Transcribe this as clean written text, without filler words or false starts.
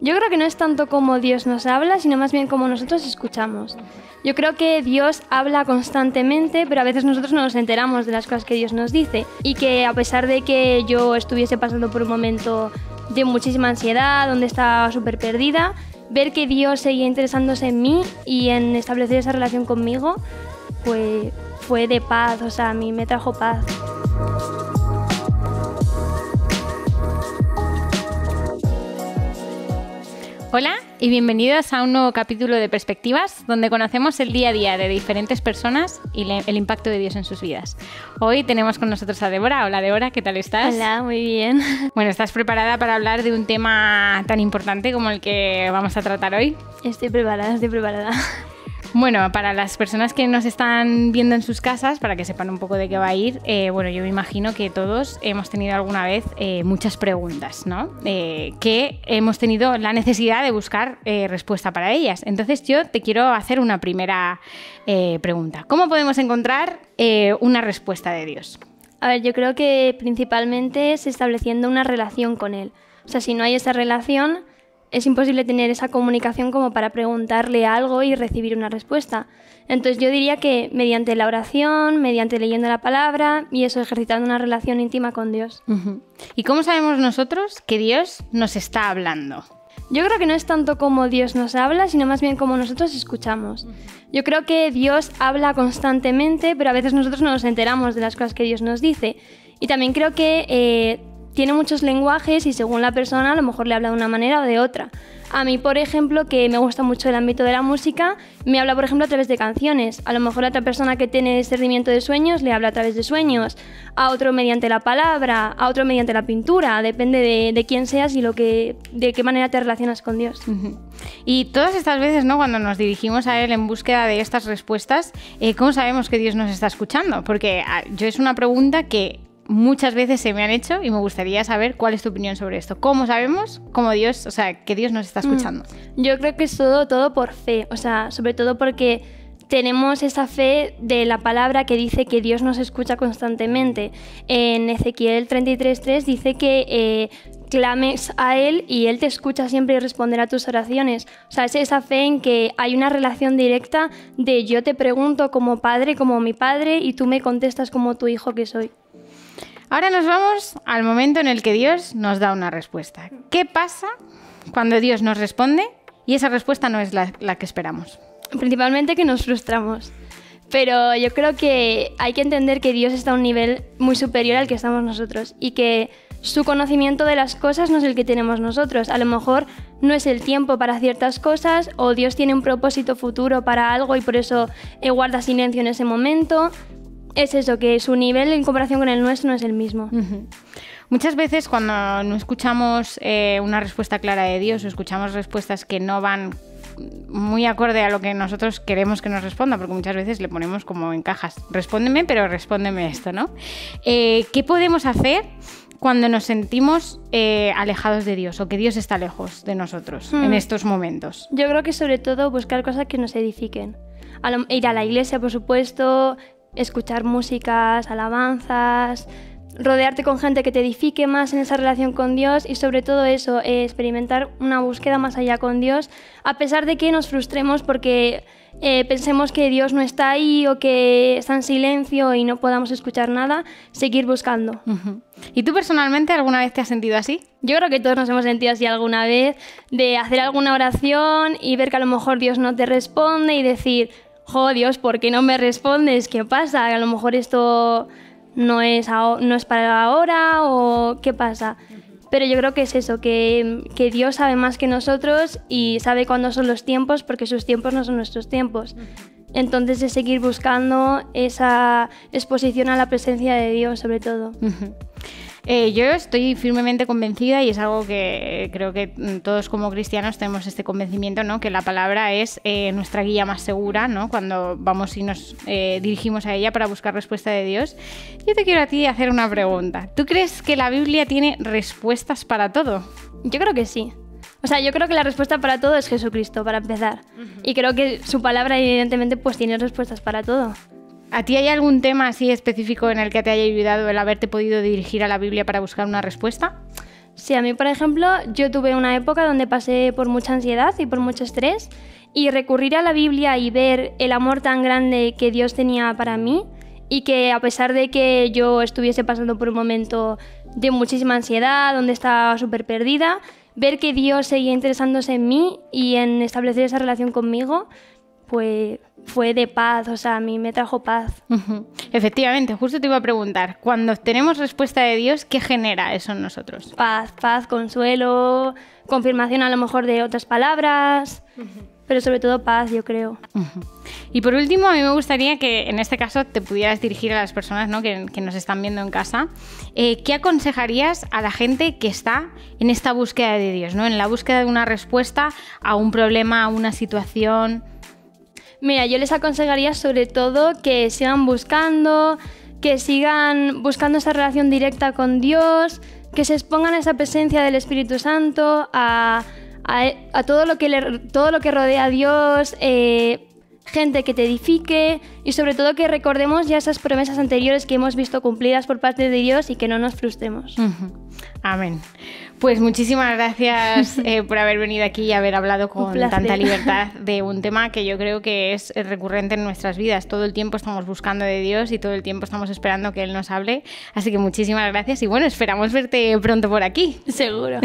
Yo creo que no es tanto como Dios nos habla, sino más bien como nosotros escuchamos. Yo creo que Dios habla constantemente, pero a veces nosotros no nos enteramos de las cosas que Dios nos dice. Y que a pesar de que yo estuviese pasando por un momento de muchísima ansiedad, donde estaba súper perdida, ver que Dios seguía interesándose en mí y en establecer esa relación conmigo, pues fue de paz, o sea, a mí me trajo paz. Hola y bienvenidos a un nuevo capítulo de Perspectivas, donde conocemos el día a día de diferentes personas y el impacto de Dios en sus vidas. Hoy tenemos con nosotros a Débora. Hola Débora, ¿qué tal estás? Hola, muy bien. Bueno, ¿estás preparada para hablar de un tema tan importante como el que vamos a tratar hoy? Estoy preparada. Bueno, para las personas que nos están viendo en sus casas, para que sepan un poco de qué va a ir, bueno, yo me imagino que todos hemos tenido alguna vez muchas preguntas, ¿no? Que hemos tenido la necesidad de buscar respuesta para ellas. Entonces yo te quiero hacer una primera pregunta. ¿Cómo podemos encontrar una respuesta de Dios? A ver, yo creo que principalmente es estableciendo una relación con Él. O sea, si no hay esa relación, es imposible tener esa comunicación como para preguntarle algo y recibir una respuesta. Entonces yo diría que mediante la oración, mediante leyendo la palabra y eso, ejercitando una relación íntima con Dios. Uh-huh. ¿Y cómo sabemos nosotros que Dios nos está hablando? Yo creo que no es tanto como Dios nos habla, sino más bien como nosotros escuchamos. Yo creo que Dios habla constantemente, pero a veces nosotros no nos enteramos de las cosas que Dios nos dice. Y también creo que tiene muchos lenguajes y según la persona a lo mejor le habla de una manera o de otra. A mí, por ejemplo, que me gusta mucho el ámbito de la música, me habla, por ejemplo, a través de canciones. A lo mejor a otra persona que tiene discernimiento de sueños le habla a través de sueños, a otro mediante la palabra, a otro mediante la pintura. Depende de quién seas y de qué manera te relacionas con Dios. Uh-huh. Y todas estas veces, ¿no?, cuando nos dirigimos a Él en búsqueda de estas respuestas, ¿cómo sabemos que Dios nos está escuchando? Porque yo es una pregunta que muchas veces se me han hecho y me gustaría saber cuál es tu opinión sobre esto. ¿Cómo sabemos que Dios nos está escuchando? Yo creo que es todo por fe, o sea, sobre todo porque tenemos esa fe de la palabra que dice que Dios nos escucha constantemente. En Ezequiel 33:3 dice que clames a Él y Él te escucha siempre y responderá a tus oraciones. O sea, es esa fe en que hay una relación directa de yo te pregunto como padre, como mi padre, y tú me contestas como tu hijo que soy. Ahora nos vamos al momento en el que Dios nos da una respuesta. ¿Qué pasa cuando Dios nos responde y esa respuesta no es la que esperamos? Principalmente que nos frustramos. Pero yo creo que hay que entender que Dios está a un nivel muy superior al que estamos nosotros y que su conocimiento de las cosas no es el que tenemos nosotros. A lo mejor no es el tiempo para ciertas cosas o Dios tiene un propósito futuro para algo y por eso guarda silencio en ese momento. Es eso, que su nivel en comparación con el nuestro no es el mismo. Uh-huh. Muchas veces cuando no escuchamos una respuesta clara de Dios o escuchamos respuestas que no van muy acorde a lo que nosotros queremos que nos responda, porque muchas veces le ponemos como en cajas, respóndeme, pero respóndeme esto, ¿no? ¿Qué podemos hacer cuando nos sentimos alejados de Dios o que Dios está lejos de nosotros en estos momentos? Yo creo que sobre todo buscar cosas que nos edifiquen. Ir a la iglesia, por supuesto, escuchar músicas, alabanzas, rodearte con gente que te edifique más en esa relación con Dios y sobre todo eso, experimentar una búsqueda más allá con Dios, a pesar de que nos frustremos porque pensemos que Dios no está ahí o que está en silencio y no podamos escuchar nada, seguir buscando. Uh-huh. ¿Y tú personalmente alguna vez te has sentido así? Yo creo que todos nos hemos sentido así alguna vez, de hacer alguna oración y ver que a lo mejor Dios no te responde y decir: ¡jo, Dios, ¿por qué no me respondes? ¿Qué pasa? A lo mejor esto no es para ahora o ¿qué pasa? Pero yo creo que es eso, que Dios sabe más que nosotros y sabe cuándo son los tiempos porque sus tiempos no son nuestros tiempos. Entonces es seguir buscando esa exposición a la presencia de Dios sobre todo. Uh-huh. Yo estoy firmemente convencida y es algo que creo que todos como cristianos tenemos este convencimiento, ¿no? Que la palabra es nuestra guía más segura, ¿no? Cuando vamos y nos dirigimos a ella para buscar respuesta de Dios. Yo te quiero a ti hacer una pregunta. ¿Tú crees que la Biblia tiene respuestas para todo? Yo creo que sí. O sea, yo creo que la respuesta para todo es Jesucristo, para empezar. Uh-huh. Y creo que su palabra evidentemente pues tiene respuestas para todo. ¿A ti hay algún tema así específico en el que te haya ayudado el haberte podido dirigir a la Biblia para buscar una respuesta? Sí, a mí, por ejemplo, yo tuve una época donde pasé por mucha ansiedad y por mucho estrés, y recurrir a la Biblia y ver el amor tan grande que Dios tenía para mí, y que a pesar de que yo estuviese pasando por un momento de muchísima ansiedad, donde estaba súper perdida, ver que Dios seguía interesándose en mí y en establecer esa relación conmigo, pues fue de paz, o sea, a mí me trajo paz. Efectivamente, justo te iba a preguntar, cuando obtenemos respuesta de Dios, ¿qué genera eso en nosotros? Paz, consuelo, confirmación a lo mejor de otras palabras, pero sobre todo paz, yo creo. Y por último, a mí me gustaría que en este caso te pudieras dirigir a las personas, ¿no?, que nos están viendo en casa. ¿Qué aconsejarías a la gente que está en esta búsqueda de Dios, ¿no?, en la búsqueda de una respuesta a un problema, a una situación? Mira, yo les aconsejaría sobre todo que sigan buscando esa relación directa con Dios, que se expongan a esa presencia del Espíritu Santo, a todo lo que rodea a Dios, gente que te edifique, y sobre todo que recordemos ya esas promesas anteriores que hemos visto cumplidas por parte de Dios y que no nos frustremos. Amén. Pues muchísimas gracias por haber venido aquí y haber hablado con tanta libertad de un tema que yo creo que es recurrente en nuestras vidas. Todo el tiempo estamos buscando de Dios y todo el tiempo estamos esperando que Él nos hable. Así que muchísimas gracias y bueno, esperamos verte pronto por aquí. Seguro.